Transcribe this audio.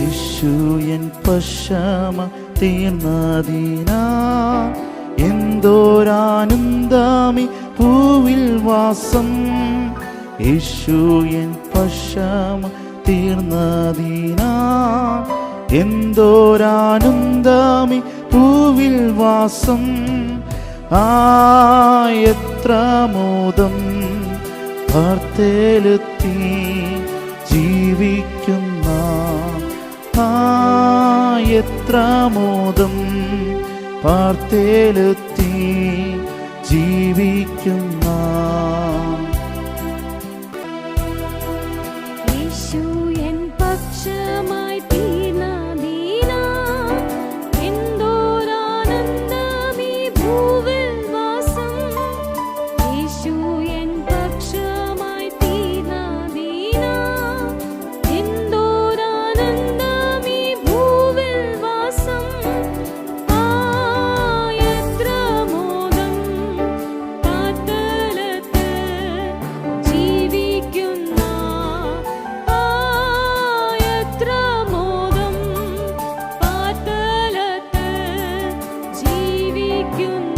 യേശു N പശമ തീർന്നതിനാ എന്തോരാനന്ദമി പൂവിൽ വാസം. യേശു N പശമ തീർന്നതിനാ എന്തോരാനന്ദമി പൂവിൽ വാസം. എത്ര മോദം വാർത്തേലെത്തി ജീവിക്കുന്ന എത്ര മോദം വാർത്തേലെത്തി ജീവിക്കുന്ന യേശു എൻ പക്ഷമായി തീർന്നതിനാ എന്തോരാനന്ദമീ ഭൂവിൽ വാസം. യേശു എൻ പക്ഷമായി തീർന്നതിനാ എന്തോരാനന്ദമീ ഭൂവിൽ വാസം. എത്ര മോദം പാതാളത്തിൽ ജീവിക്കുന്ന എത്ര മോദം പാതാളത്തിൽ ജീവിക്കുന്ന